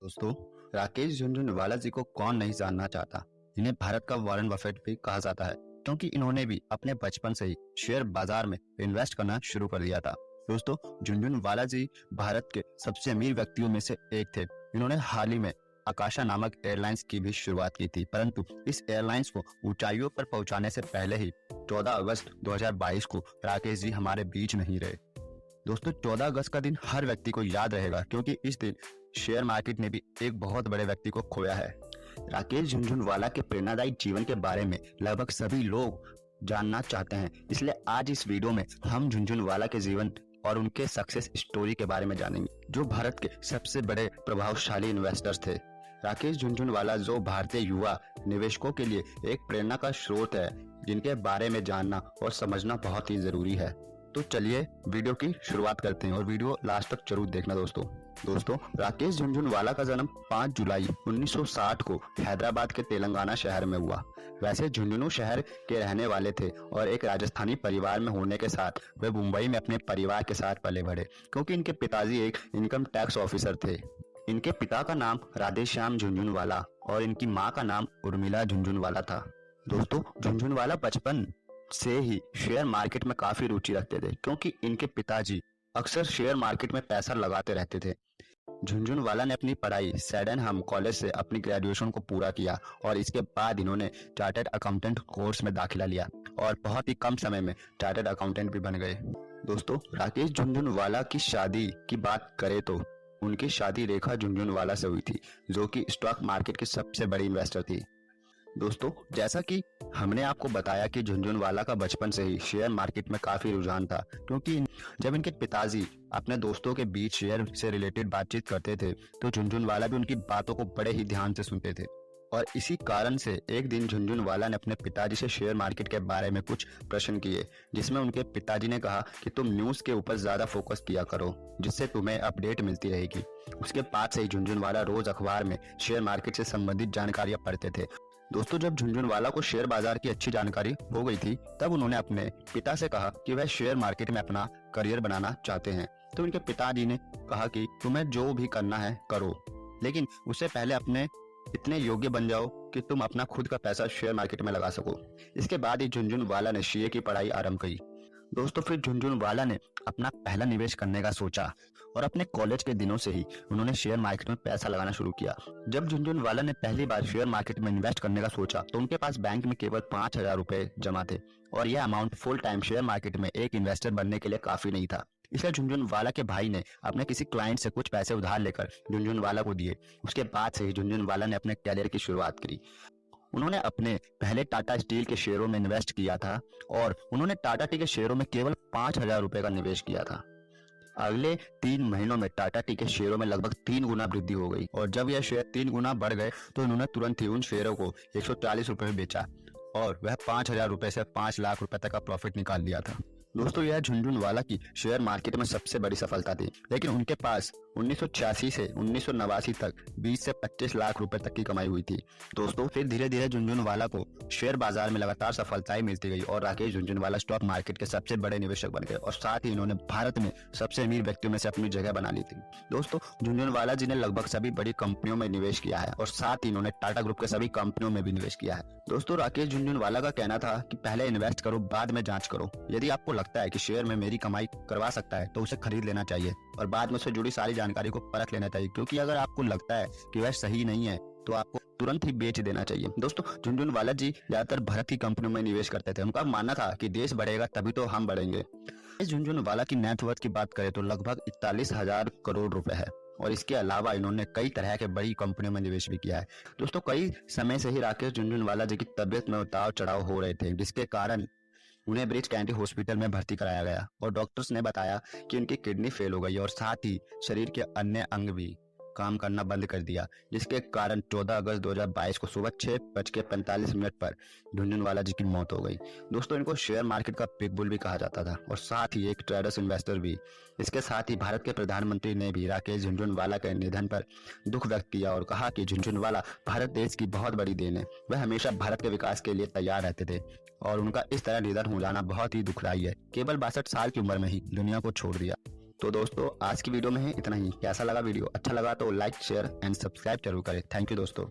दोस्तों, राकेश झुनझुनवाला जी को कौन नहीं जानना चाहता। इन्हें भारत का वॉरेन बफेट भी कहा जाता है क्योंकि इन्होंने भी अपने बचपन से ही शेयर बाजार में इन्वेस्ट करना शुरू कर दिया था। दोस्तों, झुनझुनवाला जी भारत के सबसे अमीर व्यक्तियों में से एक थे। इन्होंने हाल ही में आकाशा नामक एयरलाइंस की भी शुरुआत की थी, परंतु इस एयरलाइंस को ऊंचाइयों पर पहुंचाने से पहले ही 14 अगस्त 2022 को राकेश जी हमारे बीच नहीं रहे। दोस्तों, 14 अगस्त का दिन हर व्यक्ति को याद रहेगा क्योंकि इस दिन शेयर मार्केट ने भी एक बहुत बड़े व्यक्ति को खोया है। राकेश झुनझुनवाला के प्रेरणादायी जीवन के बारे में लगभग सभी लोग जानना चाहते हैं, इसलिए आज इस वीडियो में हम झुनझुनवाला के जीवन और उनके सक्सेस स्टोरी के बारे में जानेंगे, जो भारत के सबसे बड़े प्रभावशाली इन्वेस्टर्स थे। राकेश झुनझुनवाला जो भारतीय युवा निवेशकों के लिए एक प्रेरणा का स्रोत है, जिनके बारे में जानना और समझना बहुत ही जरूरी है। तो चलिए वीडियो की शुरुआत करते हैं और वीडियो लास्ट तक जरूर देखना दोस्तों, राकेश झुनझुनवाला का जन्म 5 जुलाई 1960 को हैदराबाद के तेलंगाना शहर में हुआ। वैसे झुंझुनू शहर के रहने वाले थे और एक राजस्थानी परिवार में होने के साथ वे मुंबई में अपने परिवार के साथ पले बढ़े क्योंकि इनके पिताजी एक इनकम टैक्स ऑफिसर थे। इनके पिता का नाम राधेश्याम झुनझुनवाला और इनकी माँ का नाम उर्मिला झुनझुनवाला था। दोस्तों, झुनझुनवाला बचपन से ही शेयर मार्केट में काफी रुचि रखते थे क्योंकि इनके पिताजी अक्सर शेयर मार्केट में पैसा लगाते रहते थे। झुनझुनवाला ने अपनी पढ़ाई सैडनहम कॉलेज से अपनी ग्रेजुएशन को पूरा किया और इसके बाद इन्होंने चार्टर्ड अकाउंटेंट कोर्स में दाखिला लिया और बहुत ही कम समय में चार्टर्ड अकाउंटेंट भी बन गए। दोस्तों, राकेश झुनझुनवाला की शादी की बात करें तो उनकी शादी रेखा झुनझुनवाला से हुई थी, जो कि स्टॉक मार्केट की सबसे बड़ी इन्वेस्टर थी। दोस्तों, जैसा कि हमने आपको बताया कि झुनझुनवाला का बचपन से ही शेयर मार्केट में काफी रुझान था क्योंकि जब इनके पिताजी अपने दोस्तों के बीच शेयर से रिलेटेड बातचीत करते थे तो झुनझुनवाला भी उनकी बातों को बड़े ही ध्यान से सुनते थे। और इसी कारण से एक दिन झुनझुनवाला ने अपने पिताजी से शेयर मार्केट के बारे में कुछ प्रश्न किए, जिसमें उनके पिताजी ने कहा कि तुम न्यूज के ऊपर ज्यादा फोकस किया करो, जिससे तुम्हें अपडेट मिलती रहेगी। उसके बाद से ही झुनझुनवाला रोज अखबार में शेयर मार्केट से संबंधित जानकारियां पढ़ते थे। दोस्तों, जब झुनझुनवाला को शेयर बाजार की अच्छी जानकारी हो गई थी तब उन्होंने अपने पिता से कहा कि वह शेयर मार्केट में अपना करियर बनाना चाहते हैं। तो उनके पिताजी ने कहा कि तुम्हें जो भी करना है करो, लेकिन उससे पहले अपने इतने योग्य बन जाओ कि तुम अपना खुद का पैसा शेयर मार्केट में लगा सको। इसके बाद ही झुनझुनवाला ने सीए की पढ़ाई आरंभ की। दोस्तों, फिर झुनझुनवाला ने अपना पहला निवेश करने का सोचा और अपने कॉलेज के दिनों से ही उन्होंने शेयर मार्केट में पैसा लगाना शुरू किया। जब झुनझुनवाला ने पहली बार शेयर मार्केट में इन्वेस्ट करने का सोचा तो उनके पास बैंक में केवल 5,000 रुपए जमा थे और यह amount full time share market में एक इन्वेस्टर बनने के लिए काफी नहीं था। इसलिए झुनझुनवाला के भाई ने अपने किसी क्लाइंट से कुछ पैसे उधार लेकर झुनझुनवाला को दिए। उसके बाद से ही झुनझुनवाला ने अपने कैरियर की शुरुआत करी। उन्होंने अपने पहले टाटा स्टील के शेयरों में इन्वेस्ट किया था और उन्होंने टाटा टी के शेयरों में केवल 5,000 रुपए का निवेश किया था। अगले 3 महीनों में टाटा टी के शेयरों में लगभग 3 गुना वृद्धि हो गई और जब यह शेयर 3 गुना बढ़ गए तो उन्होंने तुरंत ही उन शेयरों को 140 रुपए में बेचा और वह 5,000 रुपए से 5 लाख रुपए तक का प्रॉफिट निकाल लिया था। दोस्तों, यह झुनझुनवाला की शेयर मार्केट में सबसे बड़ी सफलता थी, लेकिन उनके पास 1986 से 1989 तक 20 से 25 लाख रुपए तक की कमाई हुई थी। दोस्तों, फिर धीरे धीरे झुनझुनवाला को शेयर बाजार में लगातार सफलताएं मिलती गई और राकेश झुनझुनवाला स्टॉक मार्केट के सबसे बड़े निवेशक बन गए और साथ ही इन्होंने भारत में सबसे अमीर व्यक्तियों में से अपनी जगह बना ली थी। दोस्तों, झुनझुनवाला जी ने लगभग सभी बड़ी कंपनियों में निवेश किया है और साथ ही इन्होंने टाटा ग्रुप के सभी कंपनियों में भी निवेश किया है। दोस्तों, राकेश झुनझुनवाला का कहना था कि पहले इन्वेस्ट करो, बाद में जांच करो। यदि आपको लगता है कि शेयर में मेरी कमाई करवा सकता है तो उसे खरीद लेना चाहिए और बाद में उससे जुड़ी सारी जानकारी को परख लेना चाहिए, क्योंकि अगर आपको लगता है कि वह सही नहीं है तो आपको तुरंत ही बेच देना चाहिए। दोस्तों, झुनझुनवाला जी ज्यादातर भारत की कंपनियों में निवेश करते थे। उनका मानना था कि देश बढ़ेगा तभी तो हम बढ़ेंगे। इस झुनझुनवाला की नेटवर्थ की बात करें तो लगभग 41,000 करोड़ रुपए है और इसके अलावा इन्होंने कई तरह के बड़ी कंपनियों में निवेश भी किया है। दोस्तों, कई समय से ही राकेश झुनझुनवाला जी की तबियत में उतार चढ़ाव हो रहे थे, जिसके कारण उन्हें ब्रिज कैंडी हॉस्पिटल में भर्ती कराया गया और डॉक्टर्स ने बताया कि उनकी किडनी फेल हो गई और साथ ही शरीर के अन्य अंग भी काम करना बंद कर दिया, जिसके कारण 14 अगस्त 2022 को सुबह 6:45 पर झुनझुनवाला जी की मौत हो गई। दोस्तों, इनको शेयर मार्केट का बिग बुल भी कहा जाता था और साथ ही एक ट्रेडर्स इन्वेस्टर भी। इसके साथ ही भारत के प्रधानमंत्री ने भी राकेश झुनझुनवाला के निधन पर दुख व्यक्त किया और कहा कि झुनझुनवाला भारत देश की बहुत बड़ी देन है। वह हमेशा भारत के विकास के लिए तैयार रहते थे और उनका इस तरह निधन हो जाना बहुत ही दुखदायी है। केवल 62 साल की उम्र में ही दुनिया को छोड़ दिया। तो दोस्तों आज की वीडियो में है इतना ही। कैसा लगा वीडियो? अच्छा लगा तो लाइक शेयर एंड सब्सक्राइब जरूर करें। थैंक यू दोस्तों।